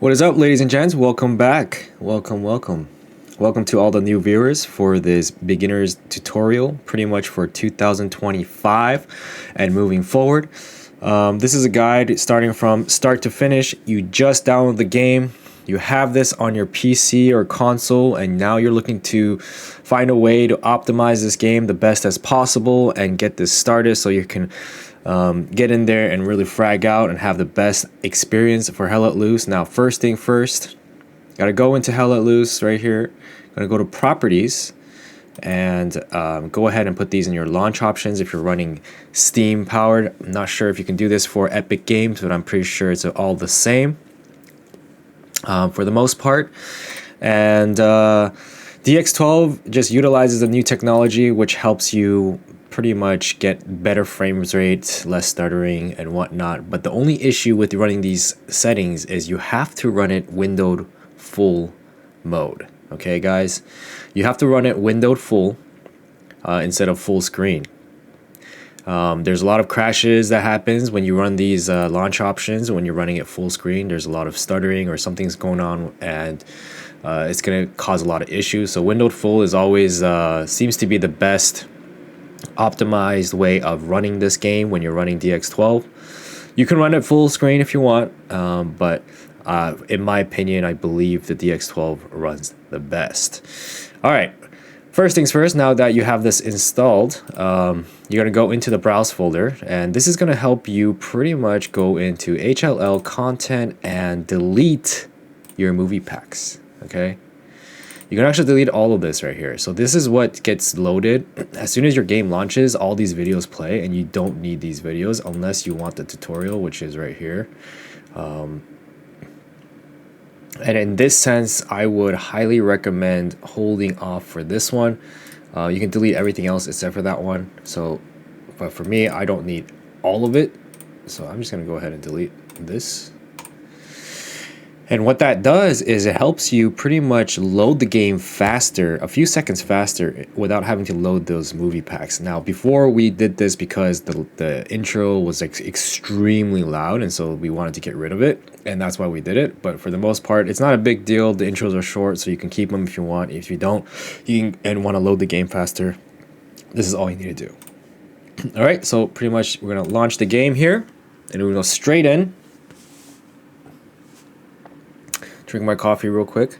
What is up, ladies and gents? Welcome back. Welcome to all the new viewers for this beginner's tutorial, pretty much for 2025 and moving forward. This is a guide starting from start to finish. You just download the game, you have this on your PC or console, and now you're looking to find a way to optimize this game the best as possible and get this started so you can get in there and really frag out and have the best experience for Hell Let Loose. Now, first thing first, gotta go into Hell Let Loose right here. Gonna go to properties and go ahead and put these in your launch options if you're running Steam powered. I'm not sure if you can do this for Epic Games, but I'm pretty sure it's all the same for the most part. And DX12 just utilizes a new technology which helps you pretty much get better frame rate, less stuttering and whatnot. But the only issue with running these settings is you have to run it windowed full mode. Okay, guys, you have to run it windowed full instead of full screen. There's a lot of crashes that happens when you run these launch options. When you're running it full screen, there's a lot of stuttering or something's going on, and it's going to cause a lot of issues. So windowed full is always seems to be the best optimized way of running this game when you're running DX12. You can run it full screen if you want, but in my opinion, I believe the DX12 runs the best. All right, first things first, now that you have this installed, you're going to go into the browse folder, and this is going to help you pretty much go into HLL content and delete your movie packs. Okay, you can actually delete all of this right here. So this is what gets loaded as soon as your game launches. All these videos play, and you don't need these videos unless you want the tutorial, which is right here. And in this sense, I would highly recommend holding off for this one. You can delete everything else except for that one. So, but for me, I don't need all of it. So I'm just gonna go ahead and delete this. And what that does is it helps you pretty much load the game faster, a few seconds faster, without having to load those movie packs. Now, before we did this because the intro was extremely loud, and so we wanted to get rid of it, and that's why we did it. But for the most part, it's not a big deal. The intros are short, so you can keep them if you want. If you don't, and want to load the game faster, this is all you need to do. All right, so pretty much we're gonna launch the game here, and we're gonna go straight in. Drink my coffee real quick,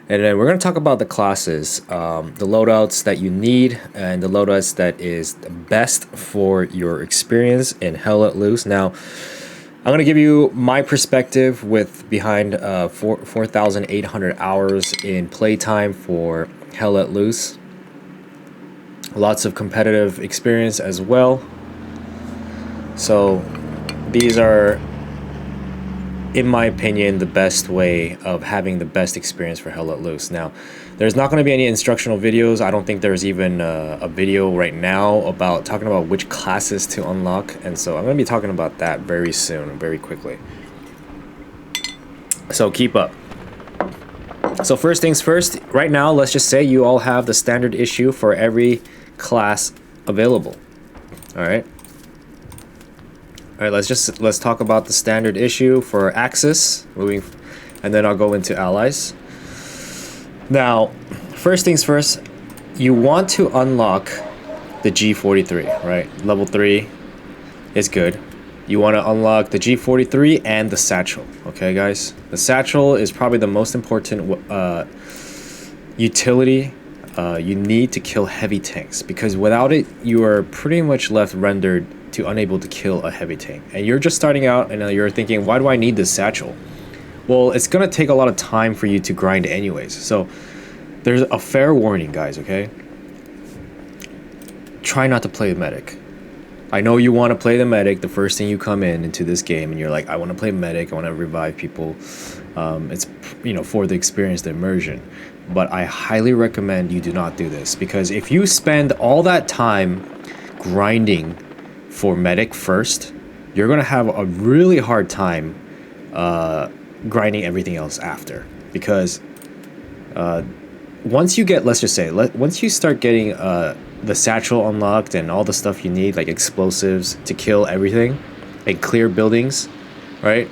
and then we're going to talk about the classes, the loadouts that you need, and the loadouts that is best for your experience in Hell Let Loose. Now, I'm going to give you my perspective with behind 4,800 hours in playtime for Hell Let Loose. Lots of competitive experience as well. So these are, in my opinion, the best way of having the best experience for Hell Let Loose. Now, there's not going to be any instructional videos. I don't think there's even a video right now about talking about which classes to unlock, and so I'm going to be talking about that very soon, very quickly. So keep up. So first things first, right now, let's just say you all have the standard issue for every class available. All right. All right, let's talk about the standard issue for Axis, and then I'll go into allies. Now, first things first, you want to unlock the G43, right? Level 3 is good. You want to unlock the G43 and the satchel, okay, guys? The satchel is probably the most important utility you need to kill heavy tanks, because without it, you are pretty much left rendered to unable to kill a heavy tank. And you're just starting out and you're thinking, why do I need this satchel? Well, it's gonna take a lot of time for you to grind anyways. So there's a fair warning, guys, okay? Try not to play the medic. I know you want to play the medic the first thing you come into this game, and you're like, I want to play medic, I want to revive people. It's, you know, for the experience, the immersion. But I highly recommend you do not do this, because if you spend all that time grinding for medic first, you're gonna have a really hard time grinding everything else after, because once you get, let's just say, once you start getting the satchel unlocked and all the stuff you need, like explosives to kill everything and clear buildings, right?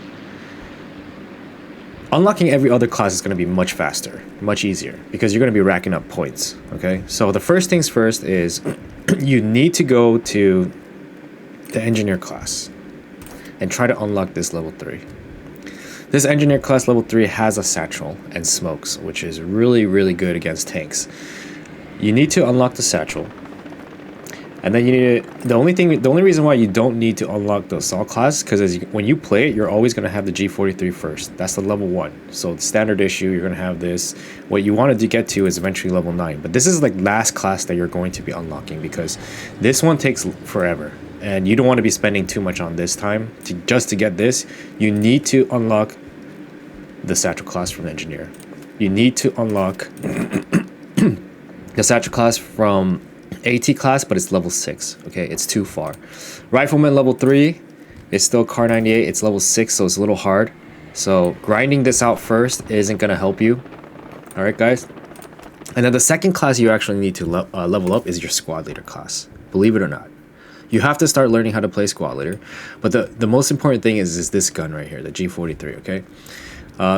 unlocking every other class is going to be much faster, much easier, because you're going to be racking up points. Okay, so the first things first is you need to go to the engineer class and try to unlock this level 3. This engineer class level 3 has a satchel and smokes, which is really, really good against tanks. You need to unlock the satchel. And then you need to, the only reason why you don't need to unlock the assault class, because when you play it, you're always going to have the G43 first. That's the level 1. So the standard issue, you're going to have this. What you wanted to get to is eventually level 9. But this is like last class that you're going to be unlocking, because this one takes forever. And you don't want to be spending too much on this time. Just to get this, you need to unlock the satchel class from the engineer. You need to unlock the satchel class from AT class, but it's level 6. Okay, it's too far. Rifleman level 3 is still Car 98. It's level 6, so it's a little hard. So grinding this out first isn't gonna help you. All right, guys. And then the second class you actually need to level up is your squad leader class. Believe it or not, you have to start learning how to play squad leader. But the most important thing is this gun right here, the G43. Okay.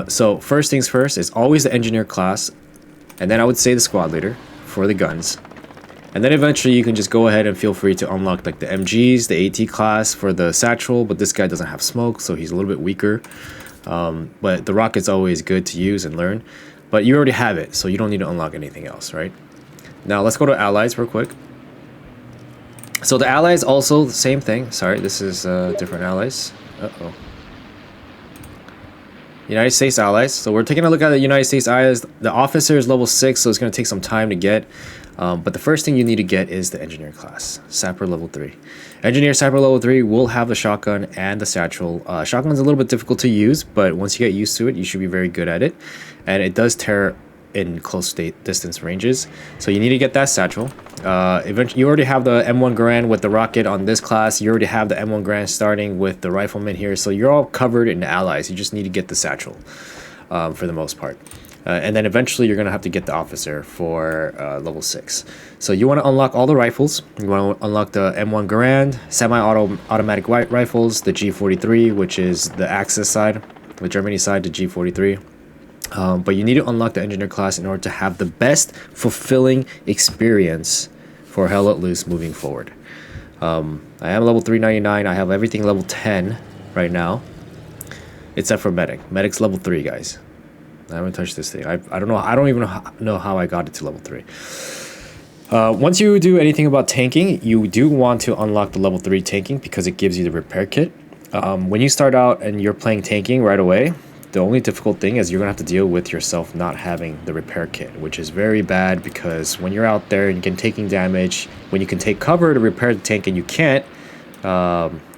So first things first is always the engineer class, and then I would say the squad leader for the guns. And then eventually you can just go ahead and feel free to unlock like the MGs, the AT class for the satchel, but this guy doesn't have smoke, so he's a little bit weaker. But the rocket's always good to use and learn. But you already have it, so you don't need to unlock anything else, right? Now let's go to allies real quick. So the allies also the same thing. Sorry, this is different allies. Uh-oh. United States allies. So we're taking a look at the United States allies. The officer is level 6, so it's going to take some time to get. But the first thing you need to get is the engineer class, sapper level 3. Engineer sapper level 3 will have the shotgun and the satchel. Shotgun's a little bit difficult to use, but once you get used to it, you should be very good at it. And it does tear in close distance ranges, so you need to get that satchel. Eventually, you already have the M1 Garand with the rocket on this class. You already have the M1 Garand starting with the rifleman here, so you're all covered in the allies. You just need to get the satchel for the most part. And then eventually you're going to have to get the officer for level 6. So you want to unlock all the rifles. You want to unlock the M1 Garand, semi-automatic rifles, the G43, which is the Axis side, the Germany side, the G43. But you need to unlock the engineer class in order to have the best fulfilling experience for Hell Let Loose moving forward. I am level 399. I have everything level 10 right now, except for medic. Medic's level 3, guys. I haven't touched this thing. I don't know. I don't even know how I got it to level 3. Once you do anything about tanking, you do want to unlock the level 3 tanking because it gives you the repair kit. When you start out and you're playing tanking right away, the only difficult thing is you're going to have to deal with yourself not having the repair kit, which is very bad because when you're out there and you can taking damage, when you can take cover to repair the tank and you can't,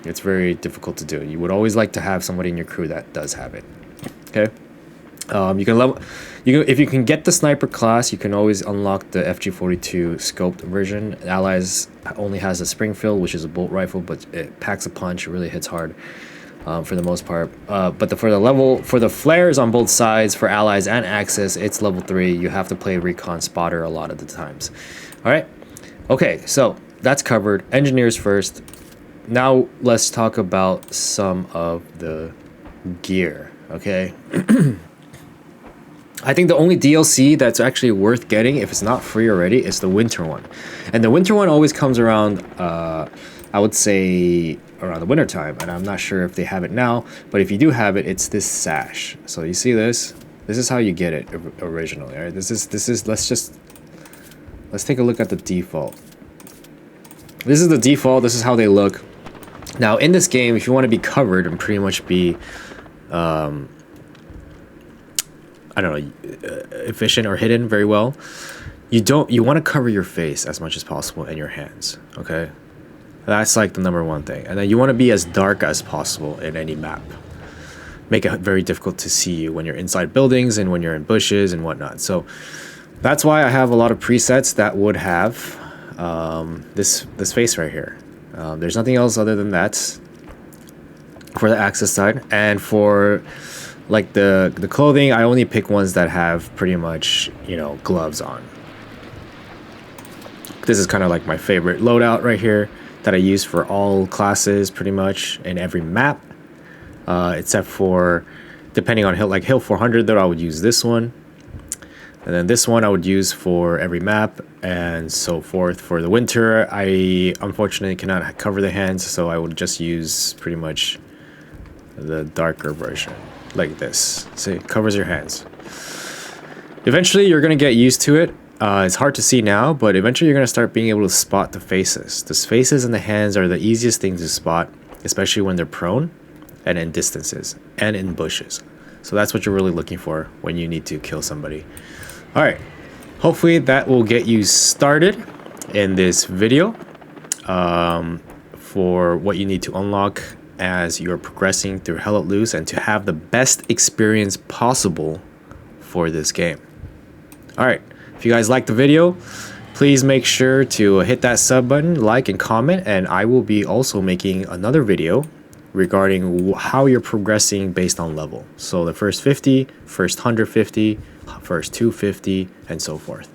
it's very difficult to do. You would always like to have somebody in your crew that does have it. Okay. If you can get the sniper class, you can always unlock the FG42 scoped version. Allies only has a Springfield, which is a bolt rifle, but it packs a punch. It really hits hard for the most part. But for the flares on both sides for Allies and Axis, it's level 3. You have to play recon spotter a lot of the times. All right. Okay, so that's covered. Engineers first. Now let's talk about some of the gear. Okay. I think the only DLC that's actually worth getting, if it's not free already, is the winter one. And the winter one always comes around, I would say, around the winter time. And I'm not sure if they have it now, but if you do have it, it's this sash. So you see this? This is how you get it originally, right? Let's take a look at the default. This is the default. This is how they look. Now, in this game, if you want to be covered and pretty much be... I don't know, efficient or hidden very well, you want to cover your face as much as possible and your hands. Okay, that's like the #1 thing. And then you want to be as dark as possible in any map. Make it very difficult to see you when you're inside buildings and when you're in bushes and whatnot. So that's why I have a lot of presets that would have this face right here. There's nothing else other than that for the Axis side. And for like the clothing, I only pick ones that have pretty much, gloves on. This is kind of like my favorite loadout right here that I use for all classes pretty much in every map, except for depending on hill, like hill 400 though, I would use this one. And then this one I would use for every map and so forth. For the winter, I unfortunately cannot cover the hands, so I would just use pretty much the darker version, like this. See, it covers your hands. Eventually, you're gonna get used to it. It's hard to see now, but eventually you're gonna start being able to spot the faces. The faces and the hands are the easiest things to spot, especially when they're prone and in distances and in bushes. So that's what you're really looking for when you need to kill somebody. All right, hopefully that will get you started in this video for what you need to unlock as you're progressing through Hell Let Loose and to have the best experience possible for this game. All right, if you guys like the video, please make sure to hit that sub button, like and comment, and I will be also making another video regarding how you're progressing based on level. So the first 50, first 150, first 250, and so forth.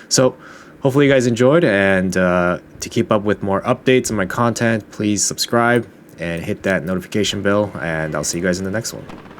So hopefully you guys enjoyed, and to keep up with more updates on my content, please subscribe and hit that notification bell, and I'll see you guys in the next one.